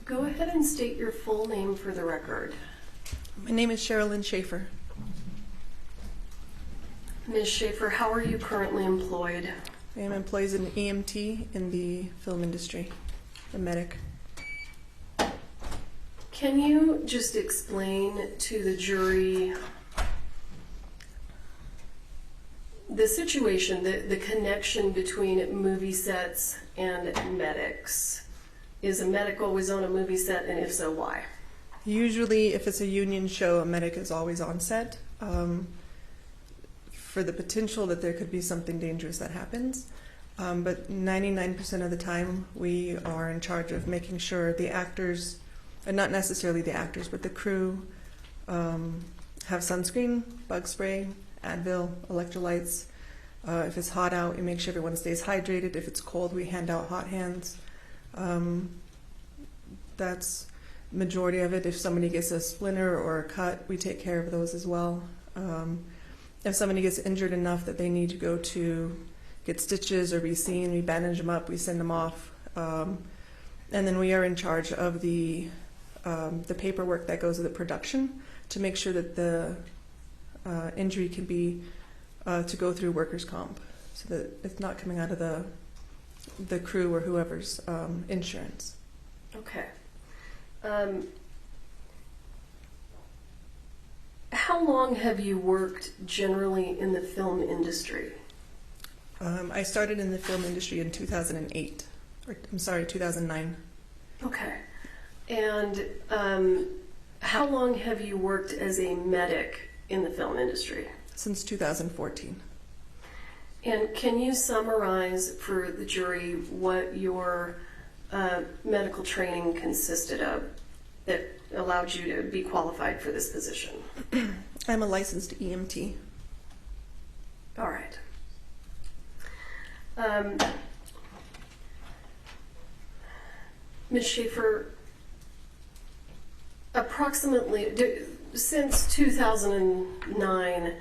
Go ahead and state your full name for the record. My name is Cherlyn Schaefer. Ms. Schaefer, how are you currently employed? I am employed as an EMT in the film industry, a medic. Can you just explain to the jury the situation, the connection between movie sets and medics? Is a medic always on a movie set, and if so, why? Usually, if it's a union show, a medic is always on set for the potential that there could be something dangerous that happens. But 99% of the time, we are in charge of making sure the actors, and not necessarily the actors, but the crew have sunscreen, bug spray, Advil, electrolytes. If it's hot out, we make sure everyone stays hydrated. If it's cold, we hand out hot hands. That's majority of it. If somebody gets a splinter or a cut, we take care of those as well. If somebody gets injured enough that they need to go to get stitches or be seen, we bandage them up, we send them off. And then we are in charge of the paperwork that goes with the production to make sure that the injury can be to go through workers' comp, so that it's not coming out of the crew or whoever's insurance. Okay. How long have you worked generally in the film industry? I started in the film industry in 2008, or I'm sorry, 2009. Okay. And how long have you worked as a medic in the film industry? Since 2014. And can you summarize for the jury what your medical training consisted of that allowed you to be qualified for this position? I'm a licensed EMT. All right. Ms. Schaefer, approximately, since 2009,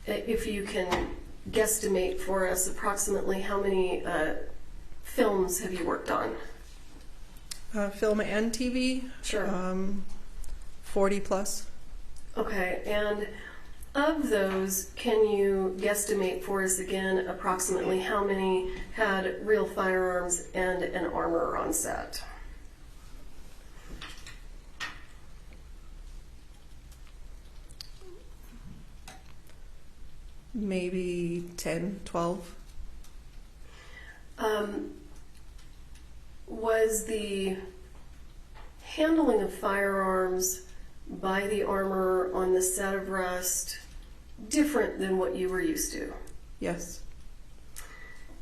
if you can guesstimate for us approximately how many films have you worked on? Film and TV? Sure. 40 plus. Okay, and of those, can you guesstimate for us again approximately how many had real firearms and an armorer on set? Maybe 10, 12. Was the handling of firearms by the armorer on the set of Rust different than what you were used to? Yes.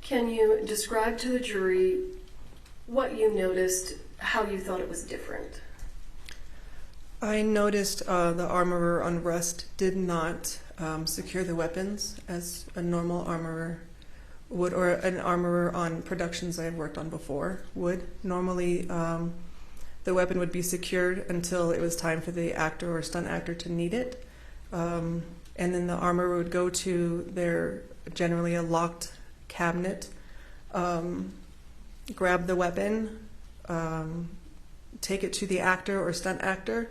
Can you describe to the jury what you noticed, how you thought it was different? I noticed the armorer on Rust did not secure the weapons as a normal armorer would, or an armorer on productions I've worked on before would. Normally, the weapon would be secured until it was time for the actor or stunt actor to need it. And then the armorer would go to their, generally a locked cabinet, grab the weapon, take it to the actor or stunt actor.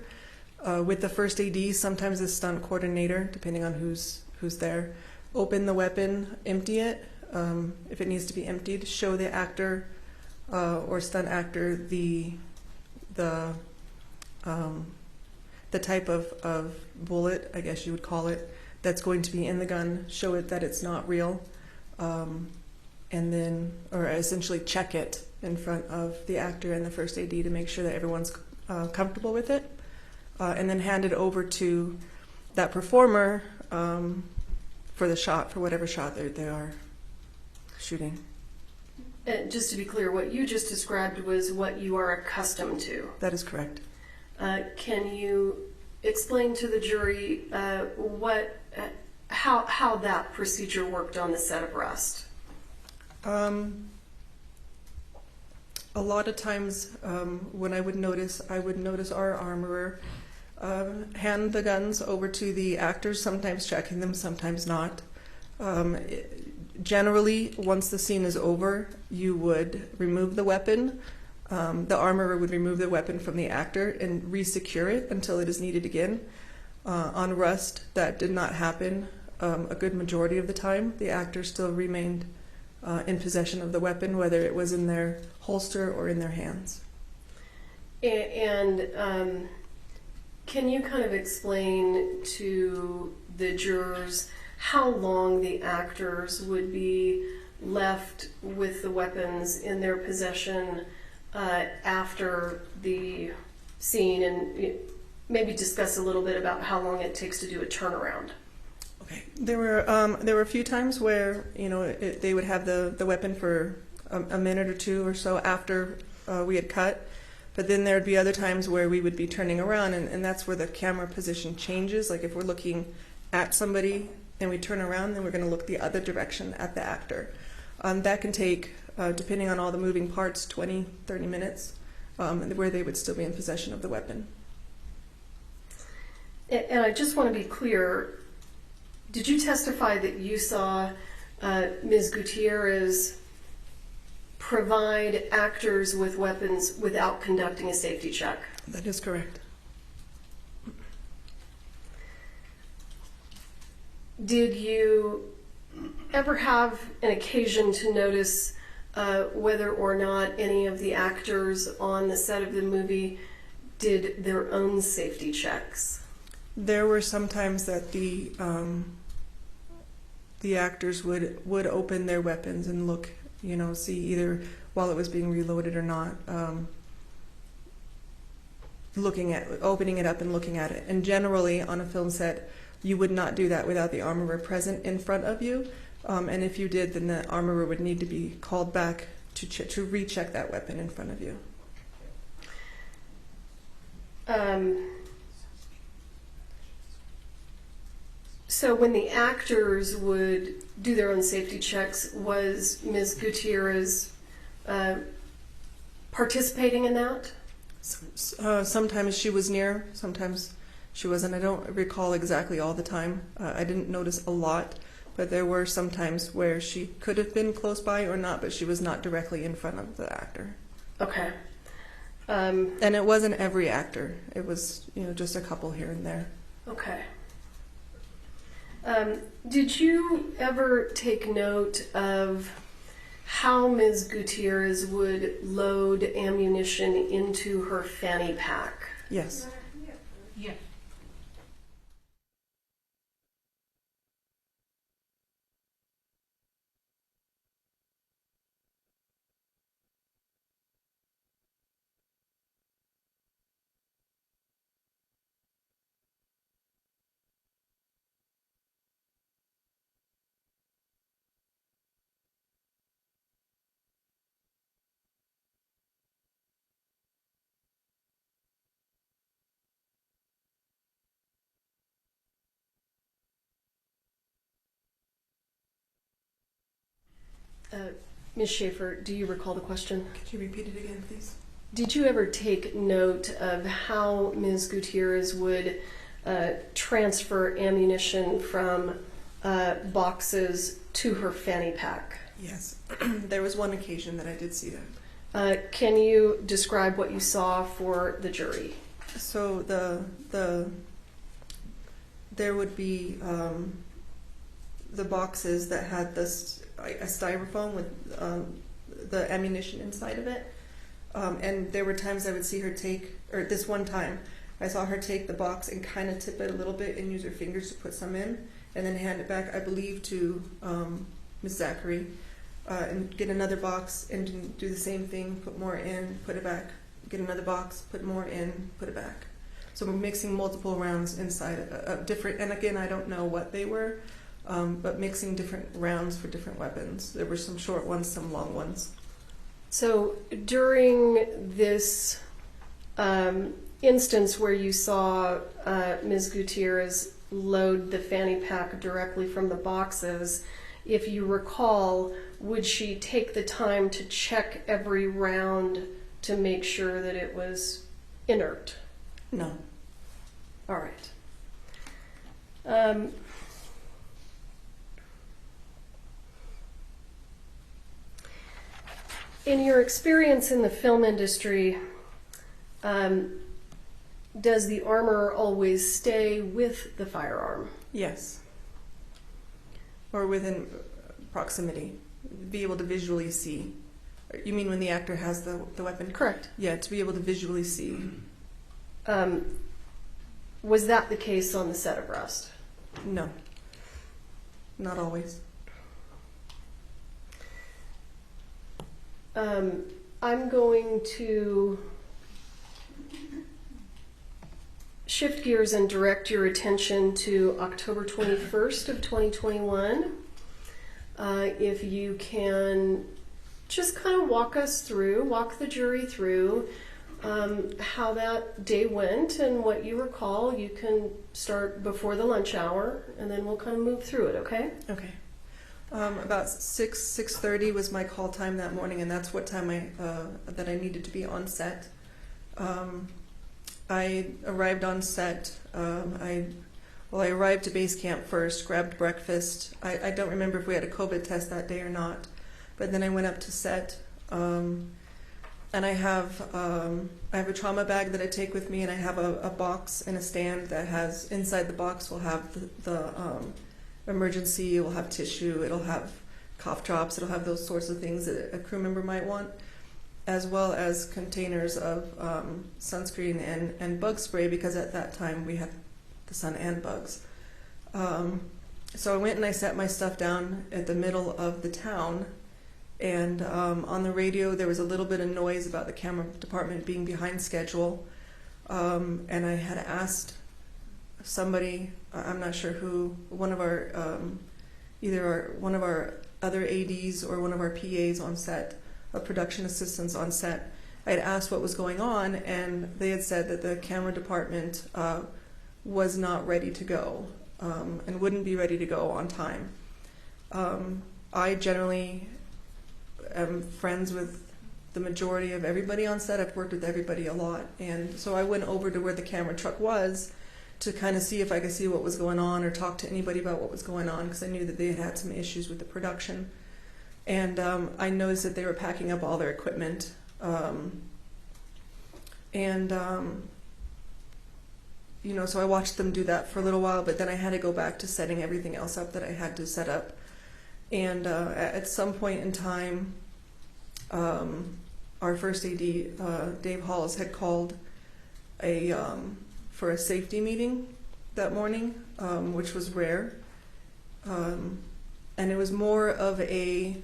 With the first AD, sometimes the stunt coordinator, depending on who's there, open the weapon, empty it. If it needs to be emptied, show the actor or stunt actor the type of bullet, I guess you would call it, that's going to be in the gun. Show it that it's not real, and then, or essentially check it in front of the actor and the first AD to make sure that everyone's comfortable with it. And then hand it over to that performer for the shot, for whatever shot they are shooting. And just to be clear, what you just described was what you are accustomed to. That is correct. Can you explain to the jury how that procedure worked on the set of Rust? A lot of times when I would notice our armorer hand the guns over to the actors, sometimes checking them, sometimes not. Generally, once the scene is over, you would remove the weapon, the armorer would remove the weapon from the actor and re-secure it until it is needed again. On Rust, that did not happen a good majority of the time. The actor still remained in possession of the weapon, whether it was in their holster or in their hands. And can you kind of explain to the jurors how long the actors would be left with the weapons in their possession after the scene, and maybe discuss a little bit about how long it takes to do a turnaround? Okay. There were a few times where they would have the weapon for a minute or two or so after we had cut, but then there would be other times where we would be turning around, and that's where the camera position changes. Like if we're looking at somebody and we turn around, then we're going to look the other direction at the actor. That can take, depending on all the moving parts, 20, 30 minutes, where they would still be in possession of the weapon. And I just want to be clear, did you testify that you saw Ms. Gutierrez provide actors with weapons without conducting a safety check? That is correct. Did you ever have an occasion to notice whether or not any of the actors on the set of the movie did their own safety checks? There were some times that the actors would open their weapons and look, see either while it was being reloaded or not, opening it up and looking at it. And generally on a film set, you would not do that without the armorer present in front of you. And if you did, then the armorer would need to be called back to recheck that weapon in front of you. So when the actors would do their own safety checks, was Ms. Gutierrez participating in that? Sometimes she was near, sometimes she wasn't. I don't recall exactly all the time. I didn't notice a lot, but there were some times where she could have been close by or not, but she was not directly in front of the actor. Okay. And it wasn't every actor. It was, just a couple here and there. Okay. Did you ever take note of how Ms. Gutierrez would load ammunition into her fanny pack? Yes. Yes. Ms. Schaefer, do you recall the question? Could you repeat it again, please? Did you ever take note of how Ms. Gutierrez would transfer ammunition from boxes to her fanny pack? Yes. There was one occasion that I did see that. Can you describe what you saw for the jury? So there would be the boxes that had a styrofoam with the ammunition inside of it. And there were times I would see her this one time, I saw her take the box and kind of tip it a little bit and use her fingers to put some in, and then hand it back, I believe, to Ms. Zachary, and get another box and do the same thing, put more in, put it back, get another box, put more in, put it back. So we're mixing multiple rounds inside of different, and again, I don't know what they were, but mixing different rounds for different weapons. There were some short ones, some long ones. So during this instance where you saw Ms. Gutierrez load the fanny pack directly from the boxes, if you recall, would she take the time to check every round to make sure that it was inert? No. All right. In your experience in the film industry, does the armor always stay with the firearm? Yes. Or within proximity. Be able to visually see. You mean when the actor has the weapon? Correct. Yeah, to be able to visually see. Was that the case on the set of Rust? No. Not always. I'm going to shift gears and direct your attention to October 21st of 2021. If you can just kind of walk the jury through how that day went and what you recall. You can start before the lunch hour, and then we'll kind of move through it, okay? Okay. About 6:30 was my call time that morning, and that's what time that I needed to be on set. I arrived on set. I arrived to base camp first, grabbed breakfast. I don't remember if we had a COVID test that day or not, but then I went up to set, and I have a trauma bag that I take with me, and I have a box and a stand that has, inside the box will have the emergency, it will have tissue, it'll have cough drops, it'll have those sorts of things that a crew member might want, as well as containers of sunscreen and bug spray, because at that time we had the sun and bugs. So I went and I set my stuff down at the middle of the town, and on the radio there was a little bit of noise about the camera department being behind schedule, and I had asked somebody, I'm not sure who, one of our one of our other ADs or one of our PAs on set, production assistants on set. I had asked what was going on, and they had said that the camera department was not ready to go, and wouldn't be ready to go on time. I generally am friends with the majority of everybody on set. I've worked with everybody a lot, and so I went over to where the camera truck was to kind of see if I could see what was going on or talk to anybody about what was going on, because I knew that they had had some issues with the production. And I noticed that they were packing up all their equipment. So I watched them do that for a little while, but then I had to go back to setting everything else up that I had to set up. And at some point in time, our first AD, Dave Halls, had called for a safety meeting that morning, which was rare. And it was more of a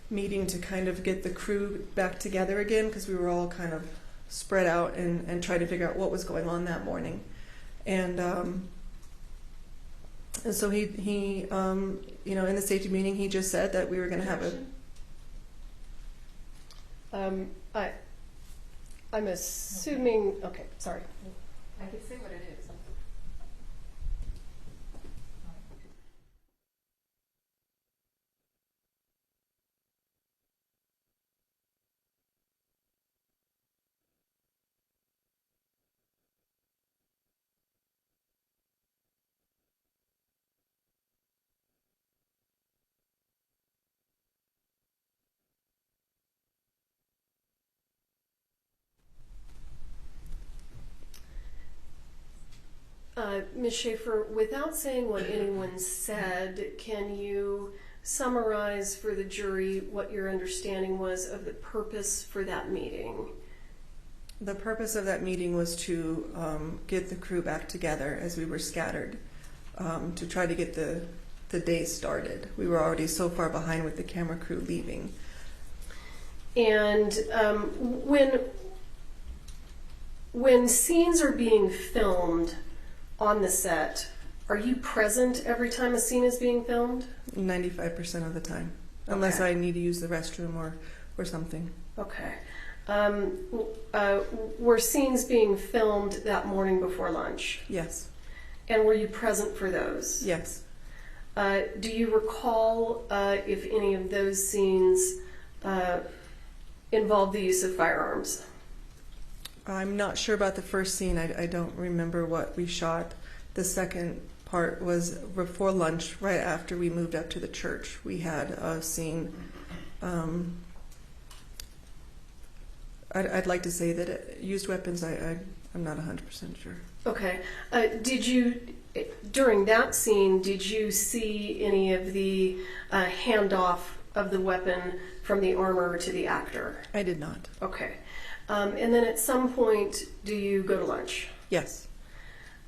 meeting to kind of get the crew back together again, because we were all kind of spread out and try to figure out what was going on that morning. And so he in the safety meeting, he just said that we were going to have I'm assuming, okay, sorry. I can say what it is. Ms. Schaefer, without saying what anyone said, can you summarize for the jury what your understanding was of the purpose for that meeting? The purpose of that meeting was to get the crew back together as we were scattered, to try to get the day started. We were already so far behind with the camera crew leaving. And when scenes are being filmed on the set, are you present every time a scene is being filmed? 95% of the time, unless I need to use the restroom or something. Okay. Were scenes being filmed that morning before lunch? Yes. And were you present for those? Yes. Do you recall if any of those scenes involved the use of firearms? I'm not sure about the first scene. I don't remember what we shot. The second part was before lunch, right after we moved up to the church. We had a scene I'd like to say that used weapons, I'm not 100% sure. Okay. Did you, during that scene, did you see any of the handoff of the weapon from the armorer to the actor? I did not. Okay. And then at some point, do you go to lunch? Yes.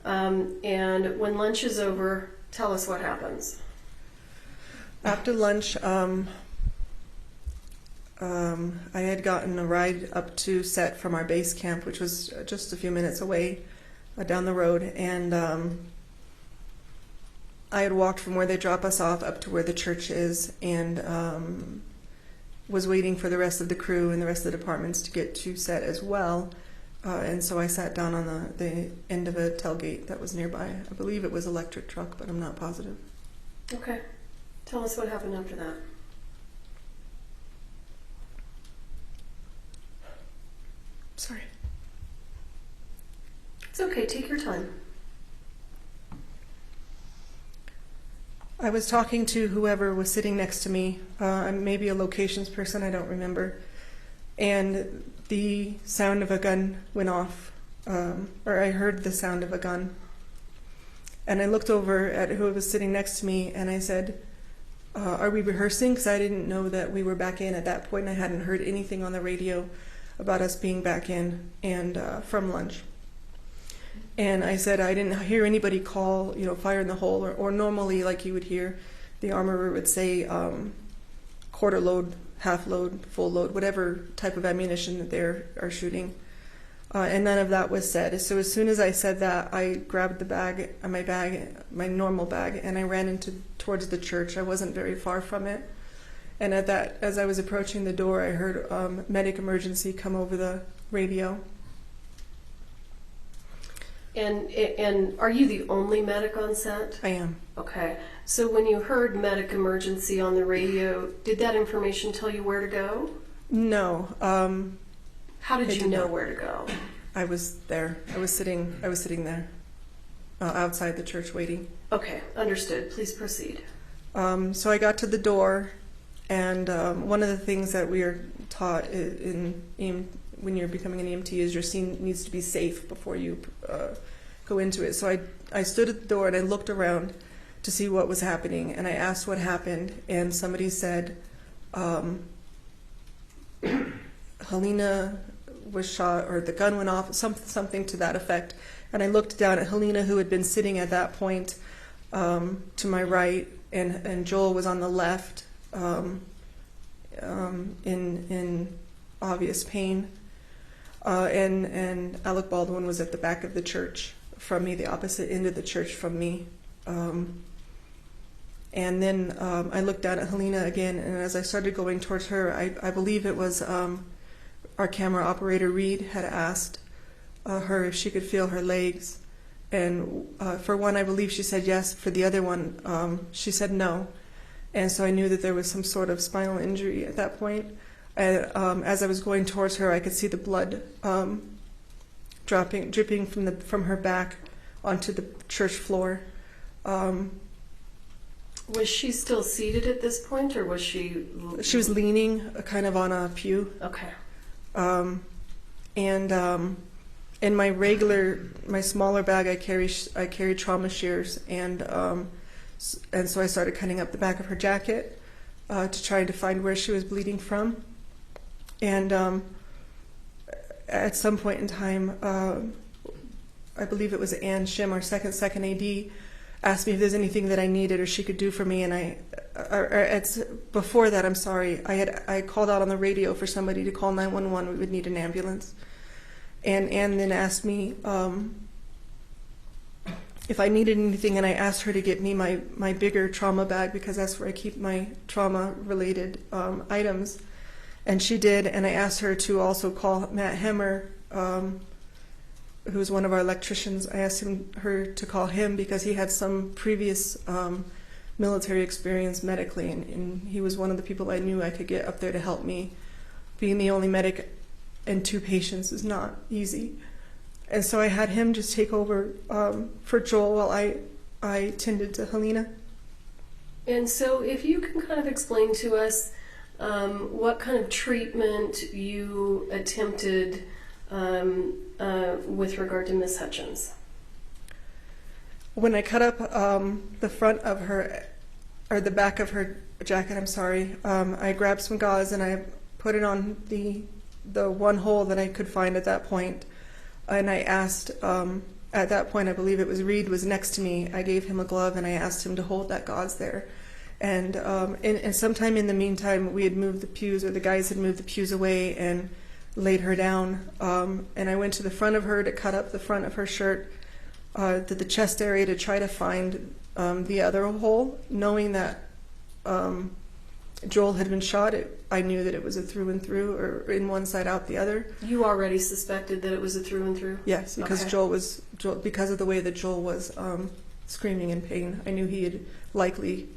And when lunch is over, tell us what happens. After lunch, I had gotten a ride up to set from our base camp, which was just a few minutes away down the road, and I had walked from where they drop us off up to where the church is, and was waiting for the rest of the crew and the rest of the departments to get to set as well. And so I sat down on the end of a tailgate that was nearby. I believe it was electric truck, but I'm not positive. Okay. Tell us what happened after that. Sorry. It's okay. Take your time. I was talking to whoever was sitting next to me, maybe a locations person, I don't remember, and the sound of a gun went off, or I heard the sound of a gun. And I looked over at who was sitting next to me, and I said, are we rehearsing? Because I didn't know that we were back in at that point, and I hadn't heard anything on the radio about us being back in and from lunch. And I said I didn't hear anybody call, fire in the hole, or normally like you would hear, the armorer would say quarter load, half load, full load, whatever type of ammunition that they are shooting. And none of that was said. So as soon as I said that, I grabbed my normal bag, and I ran towards the church. I wasn't very far from it. And as I was approaching the door, I heard medic emergency come over the radio. And are you the only medic on set? I am. Okay. So when you heard medic emergency on the radio, did that information tell you where to go? No. How did you know where to go? I was there. I was sitting there outside the church waiting. Okay, understood. Please proceed. So I got to the door, and one of the things that we are taught when you're becoming an EMT is your scene needs to be safe before you go into it. So I stood at the door and I looked around to see what was happening, and I asked what happened, and somebody said Halyna was shot, or the gun went off, something to that effect. And I looked down at Halyna, who had been sitting at that point to my right, and Joel was on the left in obvious pain. And Alec Baldwin was at the back of the church from me, the opposite end of the church from me. And then I looked down at Halyna again, and as I started going towards her, I believe it was our camera operator, Reed, had asked her if she could feel her legs. And for one, I believe she said yes. For the other one, she said no. And so I knew that there was some sort of spinal injury at that point. And as I was going towards her, I could see the blood dripping from her back onto the church floor. Was she still seated at this point, or was she? She was leaning, kind of on a pew. Okay. And in my smaller bag, I carry trauma shears, and so I started cutting up the back of her jacket to try to find where she was bleeding from. And at some point in time, I believe it was Ann Shim, our second AD, asked me if there's anything that I needed or she could do for me. And before that, I'm sorry, I called out on the radio for somebody to call 911. We would need an ambulance. And Ann then asked me if I needed anything, and I asked her to get me my bigger trauma bag, because that's where I keep my trauma-related items. And she did, and I asked her to also call Matt Hemmer, who's one of our electricians. I asked her to call him because he had some previous military experience medically, and he was one of the people I knew I could get up there to help me. Being the only medic and 2 patients is not easy. And so I had him just take over for Joel while I tended to Halyna. And so if you can kind of explain to us what kind of treatment you attempted with regard to Miss Hutchins. When I cut up the front of her, or the back of her jacket, I'm sorry, I grabbed some gauze and I put it on the one hole that I could find at that point. And I asked, at that point, I believe it was Reed was next to me. I gave him a glove and I asked him to hold that gauze there. And sometime in the meantime, we had moved the pews, or the guys had moved the pews away and laid her down. And I went to the front of her to cut up the front of her shirt, to the chest area, to try to find the other hole, knowing that Joel had been shot. I knew that it was a through and through, or in one side out the other. You already suspected that it was a through and through? Yes, because Okay. because of the way that Joel was screaming in pain. I knew he had likely,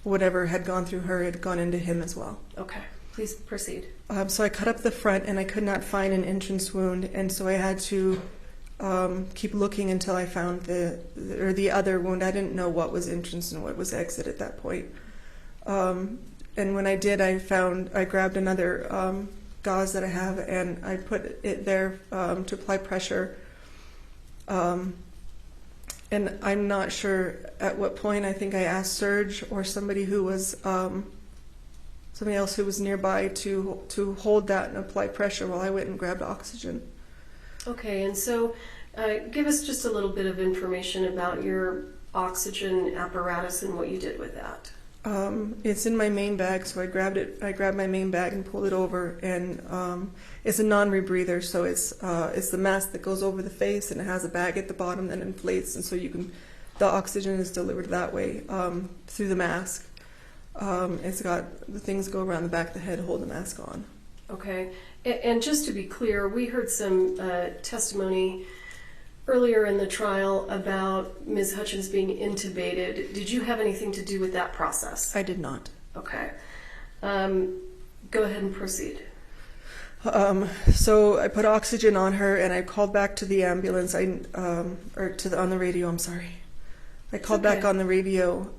whatever had gone through her had gone into him as well. Okay, please proceed. So I cut up the front and I could not find an entrance wound, and so I had to keep looking until I found the other wound. I didn't know what was entrance and what was exit at that point. And when I did, I grabbed another gauze that I have and I put it there to apply pressure. And I'm not sure at what point. I think I asked Serge or somebody else who was nearby to hold that and apply pressure while I went and grabbed oxygen. Okay, and so give us just a little bit of information about your oxygen apparatus and what you did with that. It's in my main bag, so I grabbed my main bag and pulled it over, and it's a non-rebreather, so it's the mask that goes over the face, and it has a bag at the bottom that inflates, and so the oxygen is delivered that way through the mask. It's got the things that go around the back of the head, hold the mask on. Okay, and just to be clear, we heard some testimony earlier in the trial about Ms. Hutchins being intubated. Did you have anything to do with that process? I did not. Okay. Go ahead and proceed. So I put oxygen on her, and I called back to the ambulance. On the radio. I'm sorry. I called back on the radio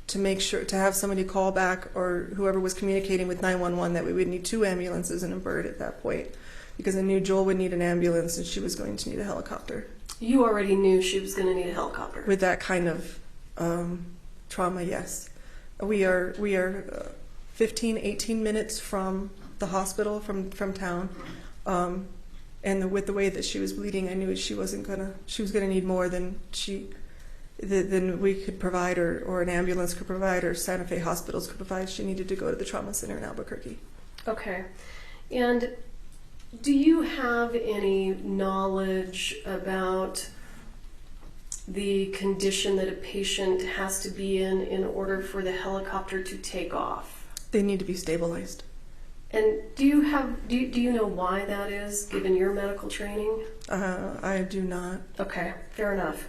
to make sure to have somebody call back, or whoever was communicating with 911, that we would need 2 ambulances and a bird at that point, because I knew Joel would need an ambulance and she was going to need a helicopter. You already knew she was going to need a helicopter. With that kind of trauma, yes. We are 15, 18 minutes from the hospital, from town, and with the way that she was bleeding, I knew she was going to need more than we could provide, or an ambulance could provide, or Santa Fe hospitals could provide. She needed to go to the trauma center in Albuquerque. Okay. And do you have any knowledge about the condition that a patient has to be in order for the helicopter to take off? They need to be stabilized. And do you know why that is, given your medical training? I do not. Okay, fair enough.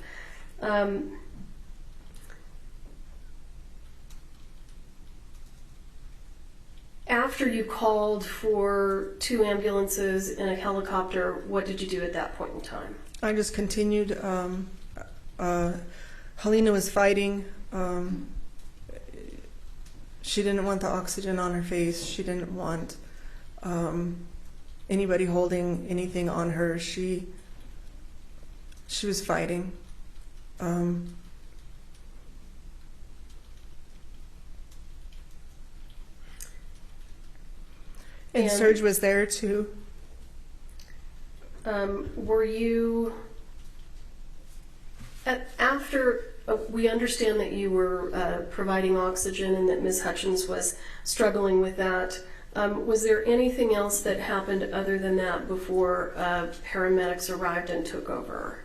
After you called for 2 ambulances and a helicopter, what did you do at that point in time? I just continued. Halyna was fighting. She didn't want the oxygen on her face. She didn't want anybody holding anything on her. She was fighting. And Serge was there too. Were you, after we understand that you were providing oxygen and that Ms. Hutchins was struggling with that, was there anything else that happened other than that before paramedics arrived and took over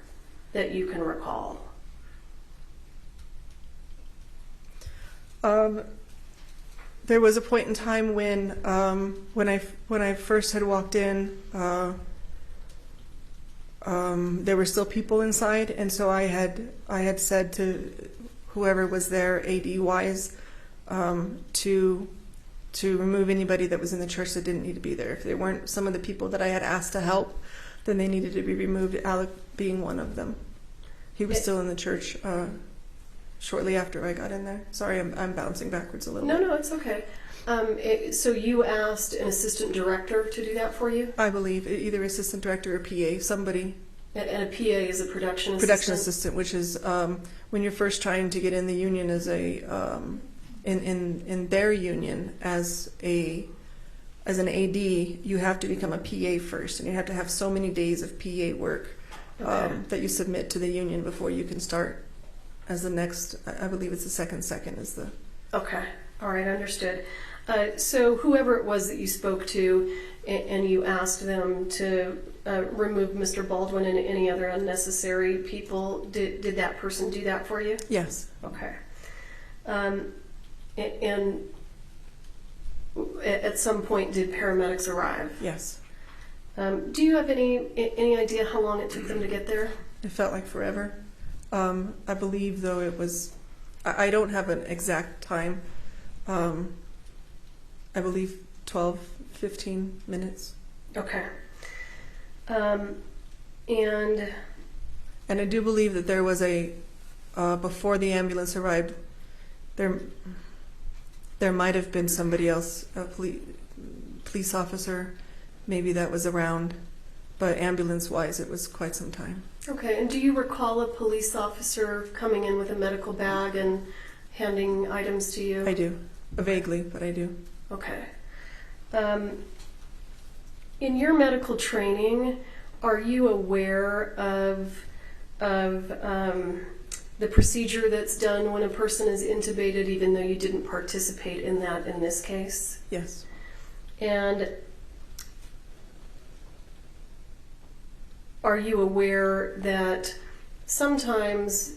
that you can recall? There was a point in time when I first had walked in, there were still people inside, and so I had said to whoever was there, AD-wise, to remove anybody that was in the church that didn't need to be there. If they weren't some of the people that I had asked to help, then they needed to be removed, Alec being one of them. He was still in the church. shortly after I got in there. Sorry, I'm bouncing backwards a little bit. No, it's okay. So you asked an assistant director to do that for you? I believe either assistant director or PA, somebody. And a PA is a production assistant? Production assistant, which is when you're first trying to get in the union as a in their union as an AD, you have to become a PA first, and you have to have so many days of PA work that you submit to the union before you can start as the next. I believe it's the second is the. Okay, all right, understood. So whoever it was that you spoke to and you asked them to remove Mr. Baldwin and any other unnecessary people, did that person do that for you? Yes. Okay. And at some point, did paramedics arrive? Yes. Do you have any idea how long it took them to get there? It felt like forever. I believe, though, it was. I don't have an exact time. I believe 12, 15 minutes. Okay. And I do believe that there was before the ambulance arrived, there might have been somebody else, a police officer, maybe that was around, but ambulance-wise, it was quite some time. okay, and do you recall a police officer coming in with a medical bag and handing items to you? I do, vaguely, but I do. Okay. In your medical training, are you aware of the procedure that's done when a person is intubated, even though you didn't participate in that in this case? Yes. And are you aware that sometimes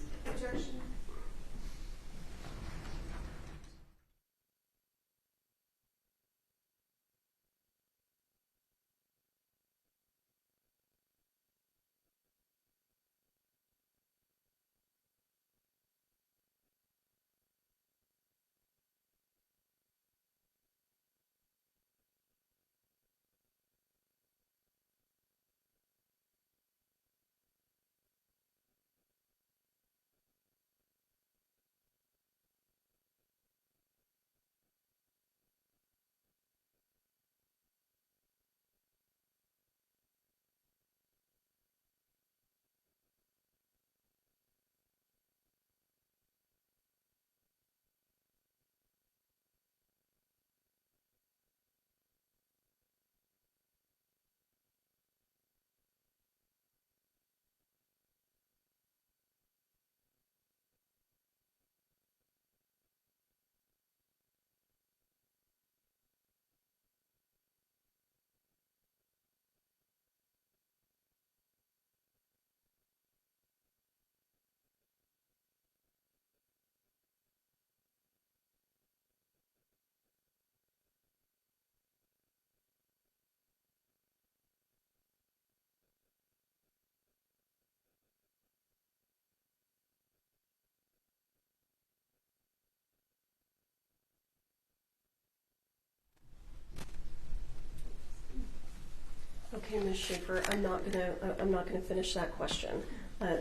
okay, Ms. Schaefer, I'm not gonna finish that question.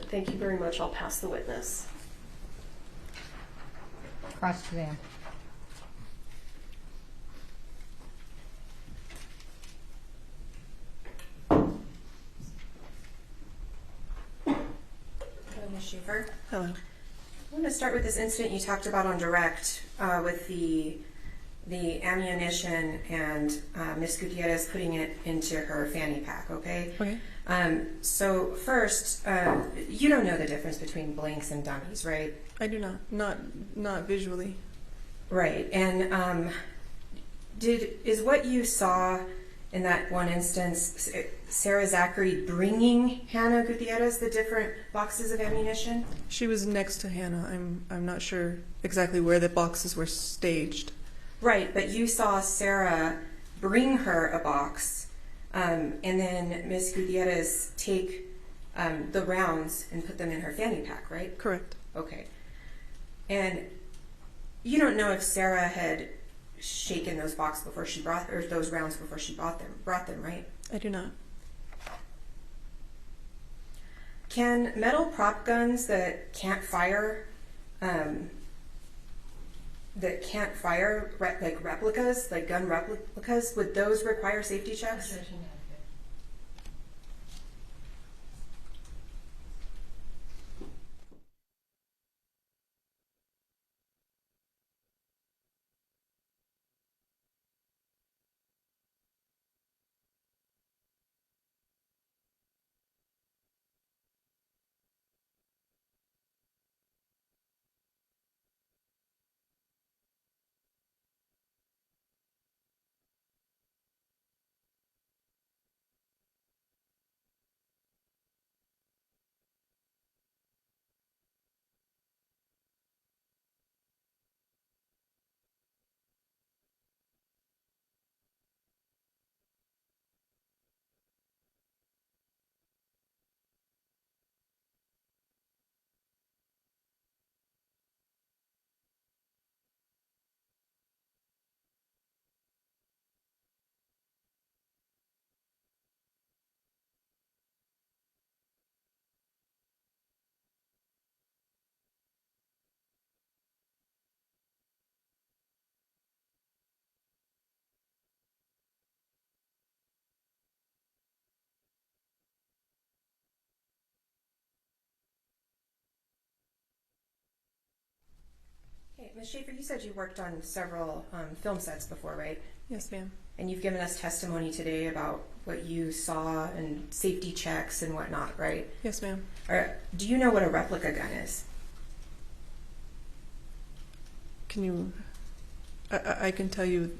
Thank you very much. I'll pass the witness. Cross exam. Hello, Ms. Schaefer. Hello. I want to start with this incident you talked about on direct with the ammunition and Ms. Gutierrez putting it into her fanny pack, okay? Okay. So first, you don't know the difference between blanks and dummies, right? I do not visually. Right. And is what you saw in that one instance Sarah Zachary bringing Hannah Gutierrez the different boxes of ammunition? She was next to Hannah. I'm not sure exactly where the boxes were staged. Right, but you saw Sarah bring her a box, and then Ms. Gutierrez take the rounds and put them in her fanny pack, right? Correct. Okay. And you don't know if Sarah had shaken those boxes before she brought, or those rounds before she brought them, right? I do not. Can metal prop guns that can't fire that can't fire, like replicas, like gun replicas, would those require safety checks? Hey, Ms. Schaefer, you said you worked on several film sets before, right? Yes, ma'am. And you've given us testimony today about what you saw and safety checks and whatnot, right? Yes, ma'am. Do you know what a replica gun is? Can you? I can tell you.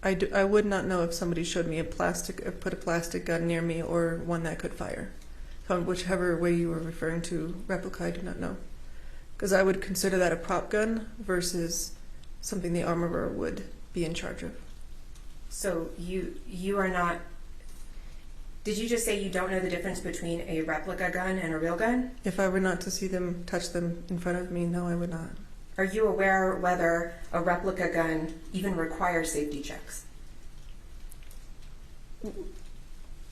I would not know if somebody showed me put a plastic gun near me or one that could fire. So whichever way you were referring to replica, I do not know. Because I would consider that a prop gun versus something the armorer would be in charge of. So you are not. Did you just say you don't know the difference between a replica gun and a real gun? If I were not to see them, touch them in front of me, no, I would not. Are you aware whether a replica gun even requires safety checks?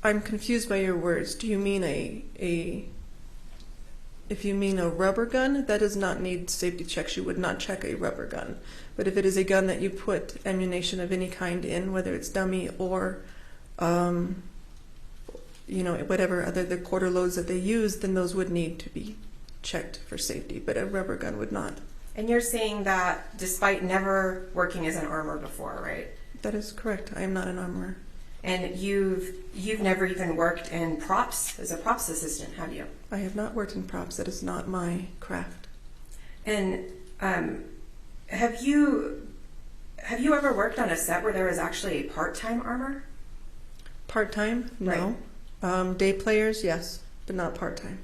I'm confused by your words. Do you mean if you mean a rubber gun, that does not need safety checks. You would not check a rubber gun. But if it is a gun that you put ammunition of any kind in, whether it's dummy or, whatever other the quarter loads that they use, then those would need to be checked for safety. But a rubber gun would not. And you're saying that despite never working as an armorer before, right? That is correct. I am not an armorer. And you've never even worked in props as a props assistant, have you? I have not worked in props. That is not my craft. And have you ever worked on a set where there was actually a part-time armor? Part-time? No. Day players, yes, but not part-time.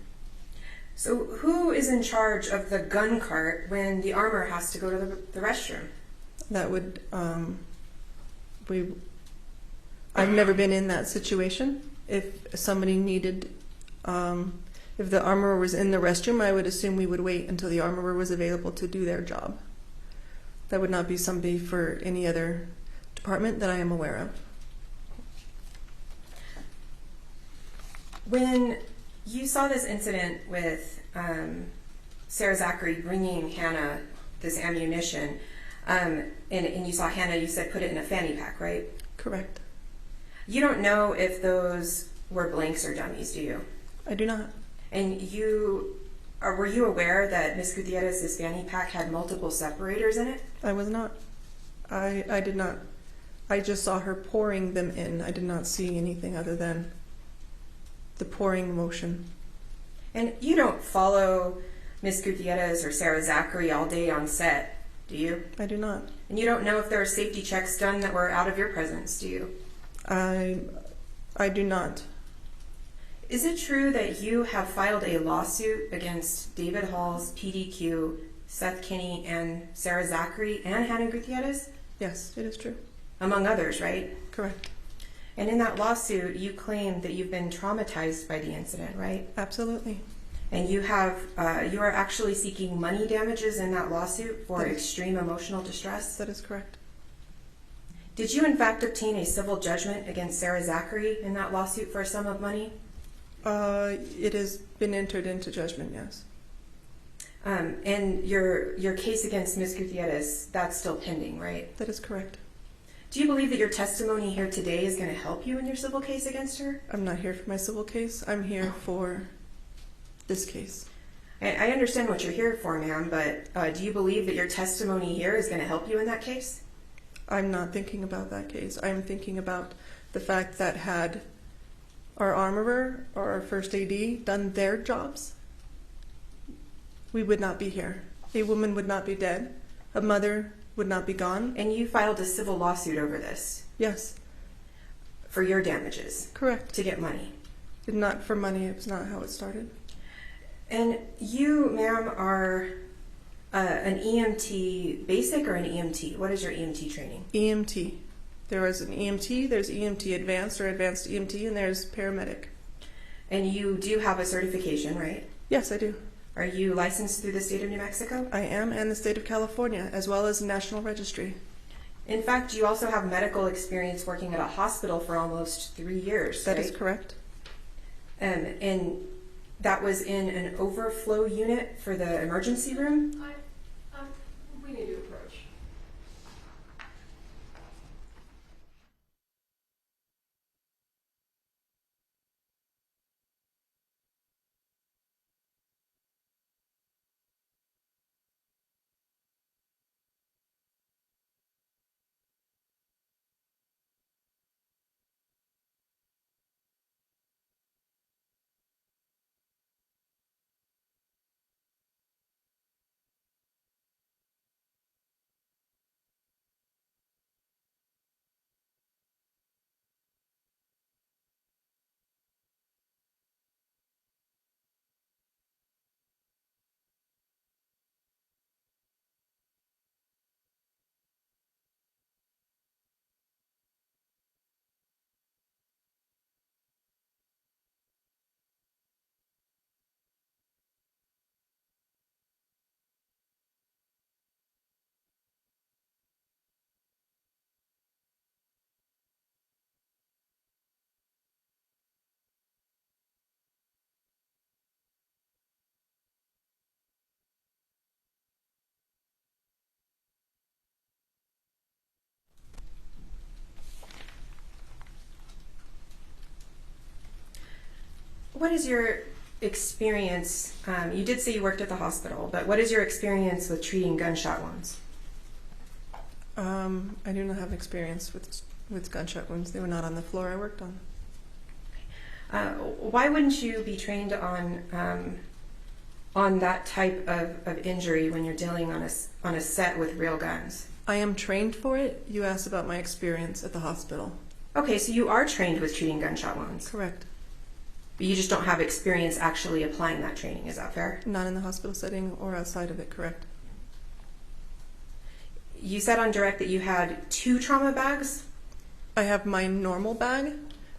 So who is in charge of the gun cart when the armor has to go to the restroom? That would, I've never been in that situation. If somebody needed, if the armorer was in the restroom, I would assume we would wait until the armorer was available to do their job. That would not be somebody for any other department that I am aware of. When you saw this incident with Sarah Zachary bringing Hannah this ammunition, and you saw Hannah, you said put it in a fanny pack, right? Correct. You don't know if those were blanks or dummies, do you? I do not. And were you aware that Ms. Gutierrez's fanny pack had multiple separators in it? I was not. I did not. I just saw her pouring them in. I did not see anything other than the pouring motion. And you don't follow Ms. Gutierrez or Sarah Zachary all day on set, do you? I do not. And you don't know if there are safety checks done that were out of your presence, do you? I do not. Is it true that you have filed a lawsuit against David Halls, PDQ, Seth Kinney, and Sarah Zachary, and Hannah Gutierrez? Yes, it is true. Among others, right? Correct. And in that lawsuit, you claim that you've been traumatized by the incident, right? Absolutely. And you are actually seeking money damages in that lawsuit for extreme emotional distress? That is correct. Did you in fact obtain a civil judgment against Sarah Zachary in that lawsuit for a sum of money? It has been entered into judgment, yes. And your case against Ms. Gutierrez, that's still pending, right? That is correct. Do you believe that your testimony here today is going to help you in your civil case against her? I'm not here for my civil case. I'm here for this case. I understand what you're here for, ma'am, but do you believe that your testimony here is going to help you in that case? I'm not thinking about that case. I'm thinking about the fact that had our armorer or our first AD done their jobs, we would not be here. A woman would not be dead. A mother would not be gone. And you filed a civil lawsuit over this Yes, for your damages correct. to get money. Not for money. It was not how it started. And you, ma'am, are an EMT basic or an EMT? What is your EMT training? EMT. There is an EMT, there's EMT advanced or advanced EMT, and there's paramedic. And you do have a certification, right? Yes, I do. Are you licensed through the state of New Mexico? I am, and the state of California, as well as National Registry. In fact, you also have medical experience working at a hospital for almost 3 years, That right? is correct. And that was in an overflow unit for the emergency room? We need to approach. What is your experience? You did say you worked at the hospital, but what is your experience with treating gunshot wounds? I do not have experience with gunshot wounds. They were not on the floor I worked on. Why wouldn't you be trained on that type of injury when you're dealing on a set with real guns? I am trained for it. You asked about my experience at the hospital. Okay, so you are trained with treating gunshot wounds, Correct. but you just don't have experience actually applying that training. Is that fair? Not in the hospital setting or outside of it, correct. You said on direct that you had 2 trauma bags. I have my normal bag,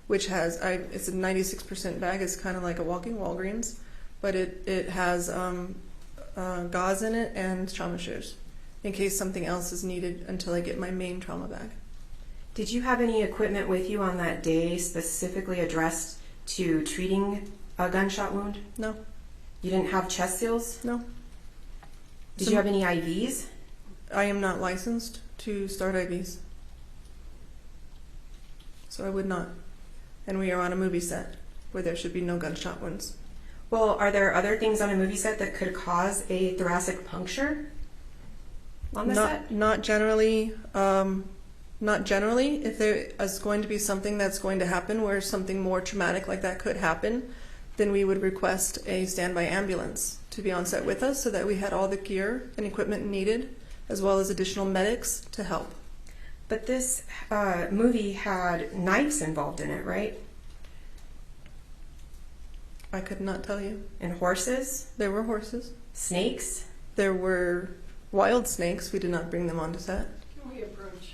which has, it's a 96% bag. It's kind of like a walking Walgreens, but it has gauze in it and trauma shoes in case something else is needed until I get my main trauma bag. Did you have any equipment with you on that day specifically addressed to treating a gunshot wound? No, You didn't have chest seals? no. Did you have any IVs? I am not licensed to start IVs. So I would not. And we are on a movie set where there should be no gunshot wounds. Well, are there other things on a movie set that could cause a thoracic puncture on the set? Not generally. Not generally. If there is going to be something that's going to happen where something more traumatic like that could happen, then we would request a standby ambulance to be on set with us so that we had all the gear and equipment needed, as well as additional medics to help. But this movie had knives involved in it, right? I could not tell you. And horses, There were horses. snakes. There were wild snakes. We did not bring them onto set. Can we approach?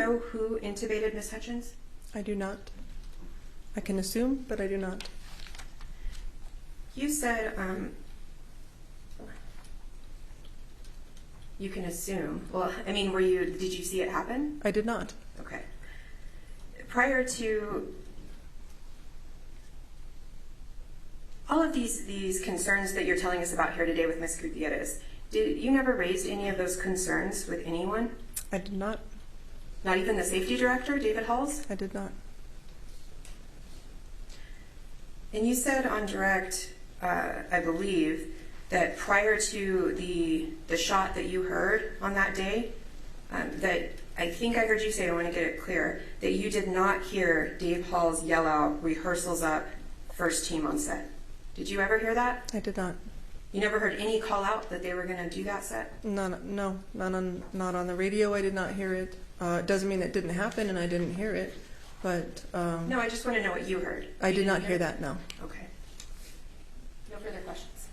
know who intubated Miss Hutchins? I do not. I can assume, but I do not. You said, you can assume. Well, I mean, did you see it happen? I did not. Okay. Prior to all of these concerns that you're telling us about here today with Ms. Gutierrez, did you never raise any of those concerns with anyone? I did not. Not even the safety director, David Halls? I did not. And you said on direct, I believe, that prior to the shot that you heard on that day, that I think I heard you say, I want to get it clear, that you did not hear Dave Halls yell out, "Rehearsals up, first team on set." Did you ever hear that? I did not. You never heard any call out that they were going to do that set? No, not on the radio. I did not hear it. It doesn't mean it didn't happen and I didn't hear it, but No, I just want to know what you heard. I You did not didn't hear that. No. Okay. No further questions.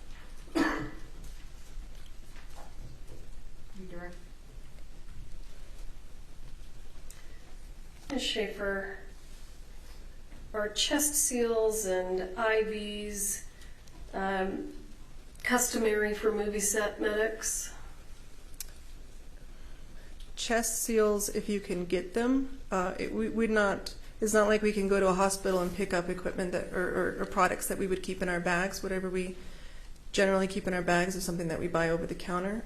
Redirect. Ms. Schaefer, are chest seals and IVs customary for movie set medics? Chest seals, if you can get them, we'd not. It's not like we can go to a hospital and pick up equipment that or products that we would keep in our bags. Whatever we generally keep in our bags is something that we buy over the counter.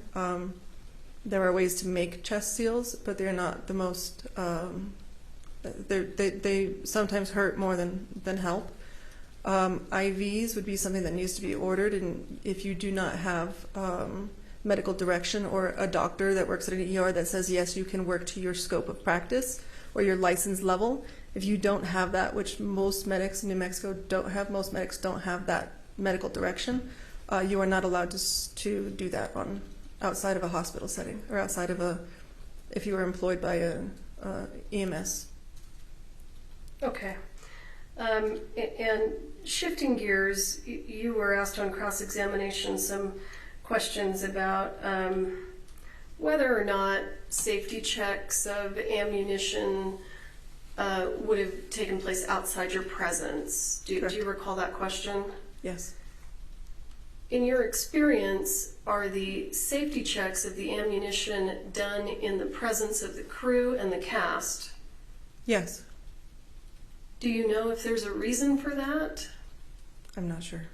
There are ways to make chest seals, but they're not the most. They sometimes hurt more than help. IVs would be something that needs to be ordered, and if you do not have medical direction or a doctor that works at an ER that says yes, you can work to your scope of practice or your license level. If you don't have that, which most medics in New Mexico don't have, most medics don't have that medical direction, you are not allowed to do that outside of a hospital setting or outside of if you are employed by a EMS. Okay. And shifting gears, you were asked on cross-examination some questions about whether or not safety checks of ammunition would have taken place outside your presence. Do you recall that question? Yes. In your experience, are the safety checks of the ammunition done in the presence of the crew and the cast? Yes. Do you know if there's a reason for that? I'm not sure.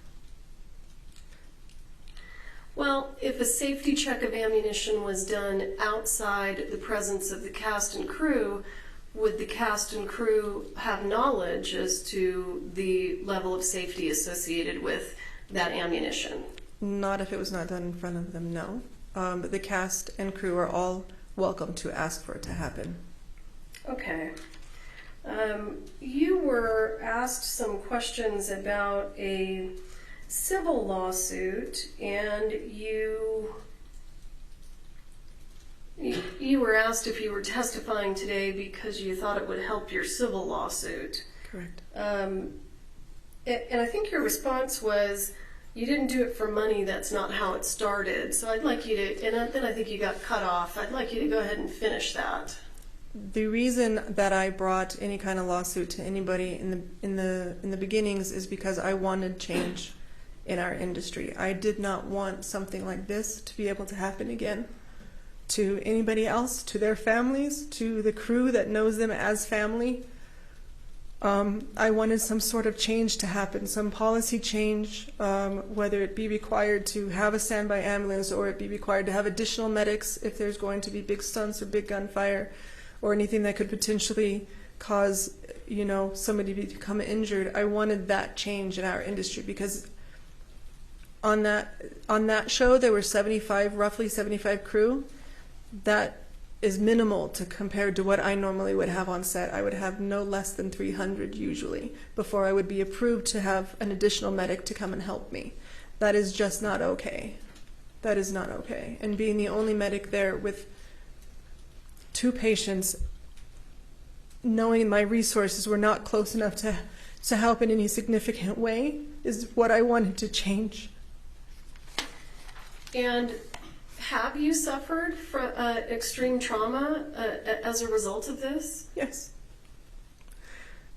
Well, if a safety check of ammunition was done outside the presence of the cast and crew, would the cast and crew have knowledge as to the level of safety associated with that ammunition? Not if it was not done in front of them, no. But the cast and crew are all welcome to ask for it to happen. Okay. You were asked some questions about a civil lawsuit, and you were asked if you were testifying today because you thought it would help your civil lawsuit. Correct. And I think your response was, you didn't do it for money, that's not how it started. So I'd like you to, and then I think you got cut off. I'd like you to go ahead and finish that. The reason that I brought any kind of lawsuit to anybody in the beginnings is because I wanted change in our industry. I did not want something like this to be able to happen again to anybody else, to their families, to the crew that knows them as family. I wanted some sort of change to happen, some policy change, whether it be required to have a standby ambulance or it be required to have additional medics if there's going to be big stunts or big gunfire or anything that could potentially cause, somebody to become injured. I wanted that change in our industry because on that show there were roughly 75 crew. That is minimal compared to what I normally would have on set. I would have no less than 300 usually before I would be approved to have an additional medic to come and help me. That is just not okay. That is not okay. And being the only medic there with 2 patients, knowing my resources were not close enough to help in any significant way is what I wanted to change. And Have you suffered from extreme trauma as a result of this? Yes.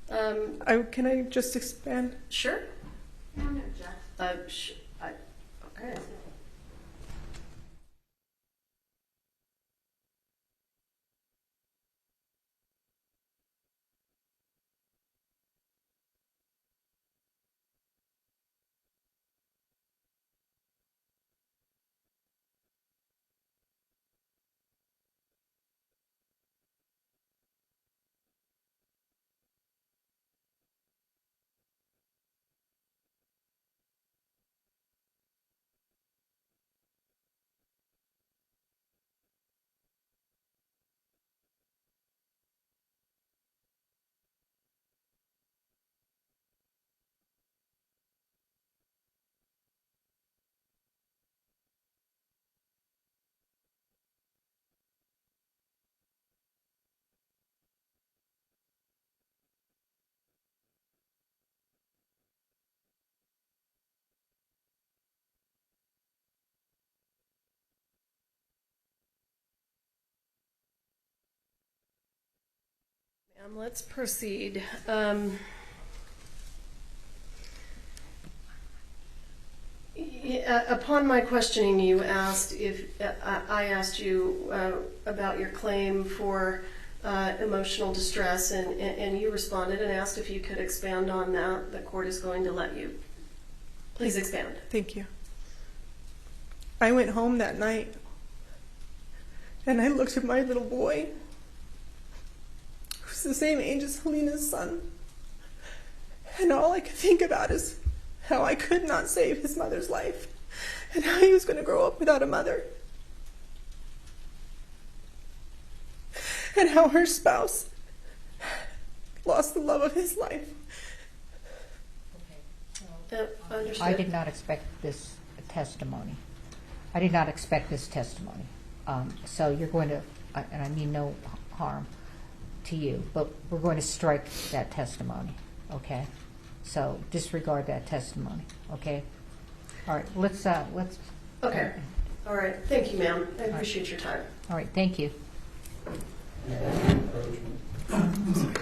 Can I just expand? Sure. No, no, Jeff. Okay. Let's proceed. Upon my questioning, you asked if I asked you about your claim for emotional distress, and you responded and asked if you could expand on that. The court is going to let you. Please expand. Thank you. I went home that night, and I looked at my little boy, who's the same age as Halyna's son, and all I could think about is how I could not save his mother's life, and how he was going to grow up without a mother, and how her spouse lost the love of his life. Understood. I did not expect this testimony. I did not expect this testimony. So you're going to, and I mean no harm to you, but we're going to strike that testimony, okay? So disregard that testimony, okay? All right, let's. Okay. All right. Thank you, ma'am. I appreciate your time. All right, thank you. I'm sorry.